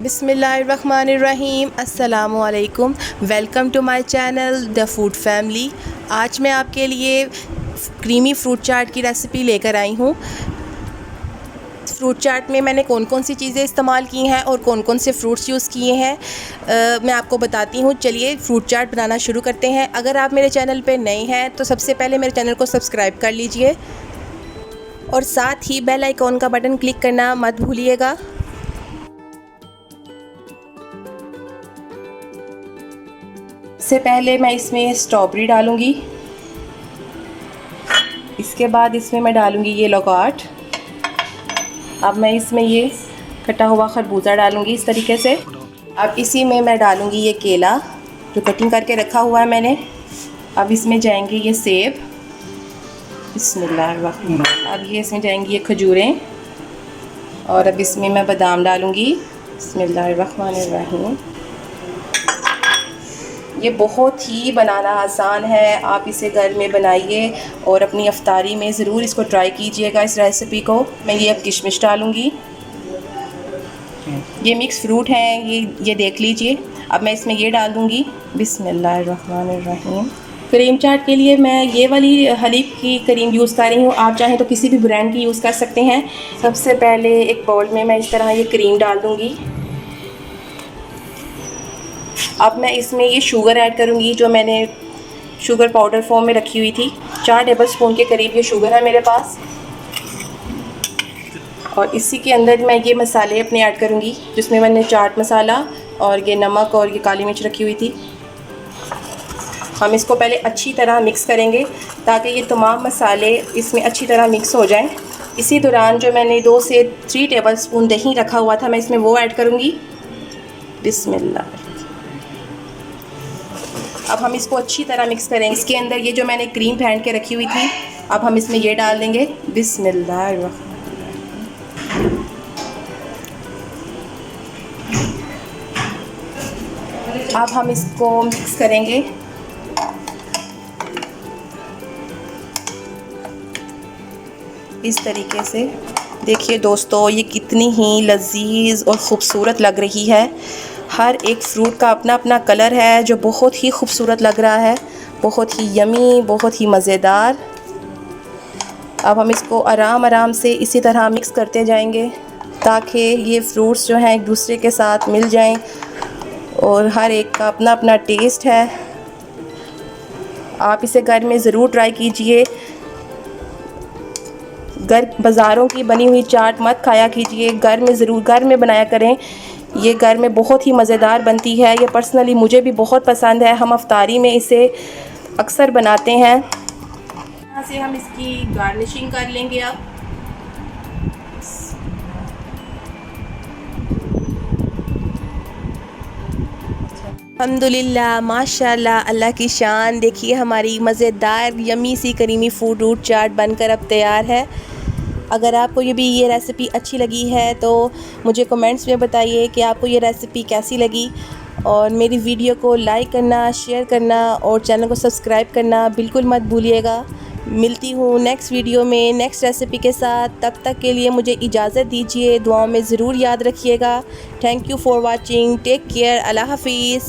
बिस्मिल्लाहिर्रहमानिर्रहीम। अस्सलामुअलैकुम। Welcome to my channel the food family. आज मैं आपके लिए क्रीमी फ़्रूट चाट की रेसिपी लेकर आई हूँ। फ़्रूट चाट में मैंने कौन कौन सी चीज़ें इस्तेमाल की हैं और कौन कौन से फ़्रूट्स यूज़ किए हैं मैं आपको बताती हूँ। चलिए फ़्रूट चाट बनाना शुरू करते हैं। अगर आप मेरे चैनल पे नए हैं तो सबसे पहले मेरे चैनल को सब्सक्राइब कर लीजिए और साथ ही बेल आइकॉन का बटन क्लिक करना मत भूलिएगा। इससे पहले मैं इसमें स्ट्रॉबेरी डालूँगी। इसके बाद इसमें मैं डालूँगी ये लोगाट। अब मैं इसमें ये कटा हुआ खरबूजा डालूँगी इस तरीके से। अब इसी में मैं डालूँगी ये केला जो कटिंग करके रखा हुआ है मैंने। अब इसमें जाएंगे ये सेब, बिस्मिल्लाह। अब ये इसमें जाएंगी ये खजूरें और अब इसमें मैं बादाम डालूँगी, बिस्मिल्लाहिर्रहमानिर्रहीम। ये बहुत ही बनाना आसान है, आप इसे घर में बनाइए और अपनी अफ्तारी में ज़रूर इसको ट्राई कीजिएगा इस रेसिपी को। मैं ये अब किशमिश डालूँगी। ये मिक्स फ्रूट हैं, ये देख लीजिए। अब मैं इसमें ये डाल दूँगी, बिस्मिल्लाहिर्रहमानिर्रहीम। क्रीम चाट के लिए मैं ये वाली हलीब की क्रीम यूज़ कर रही हूँ, आप चाहें तो किसी भी ब्रांड की यूज़ कर सकते हैं। सबसे पहले एक बाउल में मैं इस तरह ये क्रीम डाल दूँगी। अब मैं इसमें ये शुगर ऐड करूँगी जो मैंने शुगर पाउडर फॉर्म में रखी हुई थी। 4 टेबलस्पून के करीब ये शुगर है मेरे पास। और इसी के अंदर मैं ये मसाले अपने ऐड करूँगी जिसमें मैंने चाट मसाला और ये नमक और ये काली मिर्च रखी हुई थी। हम इसको पहले अच्छी तरह मिक्स करेंगे ताकि ये तमाम मसाले इसमें अच्छी तरह मिक्स हो जाएं। इसी दौरान जो मैंने 2 से 3 टेबलस्पून दही रखा हुआ था मैं इसमें वो ऐड करूँगी, बिस्मिल्लाह। अब हम इसको अच्छी तरह मिक्स करेंगे। इसके अंदर ये जो मैंने क्रीम फेंट के रखी हुई थी अब हम इसमें ये डाल देंगे, बिस्मिल्लाह। अब हम इसको मिक्स करेंगे। इस तरीके से देखिए दोस्तों, ये कितनी ही लजीज और ख़ूबसूरत लग रही है। हर एक फ्रूट का अपना अपना कलर है जो बहुत ही खूबसूरत लग रहा है, बहुत ही यमी, बहुत ही मज़ेदार। अब हम इसको आराम आराम से इसी तरह मिक्स करते जाएंगे ताकि ये फ्रूट्स जो हैं एक दूसरे के साथ मिल जाएं और हर एक का अपना अपना टेस्ट है। आप इसे घर में ज़रूर ट्राई कीजिए। बाज़ारों की बनी हुई चाट मत खाया कीजिए, घर में बनाया करें। ये घर में बहुत ही मज़ेदार बनती है। ये पर्सनली मुझे भी बहुत पसंद है। हम अफ्तारी में इसे अक्सर बनाते हैं। यहाँ से हम इसकी गार्निशिंग कर लेंगे। अब अल्हम्दुलिल्लाह, माशाल्लाह, अल्लाह की शान। देखिए हमारी मज़ेदार यमी सी करीमी फ्रूट चाट बनकर अब तैयार है। अगर आपको ये रेसिपी अच्छी लगी है तो मुझे कमेंट्स में बताइए कि आपको ये रेसिपी कैसी लगी और मेरी वीडियो को लाइक करना, शेयर करना और चैनल को सब्सक्राइब करना बिल्कुल मत भूलिएगा। मिलती हूँ नेक्स्ट वीडियो में नेक्स्ट रेसिपी के साथ। तब तक के लिए मुझे इजाज़त दीजिए। दुआओं में ज़रूर याद रखिएगा। Thank you for watching. Take care. अल्लाह हाफिज़।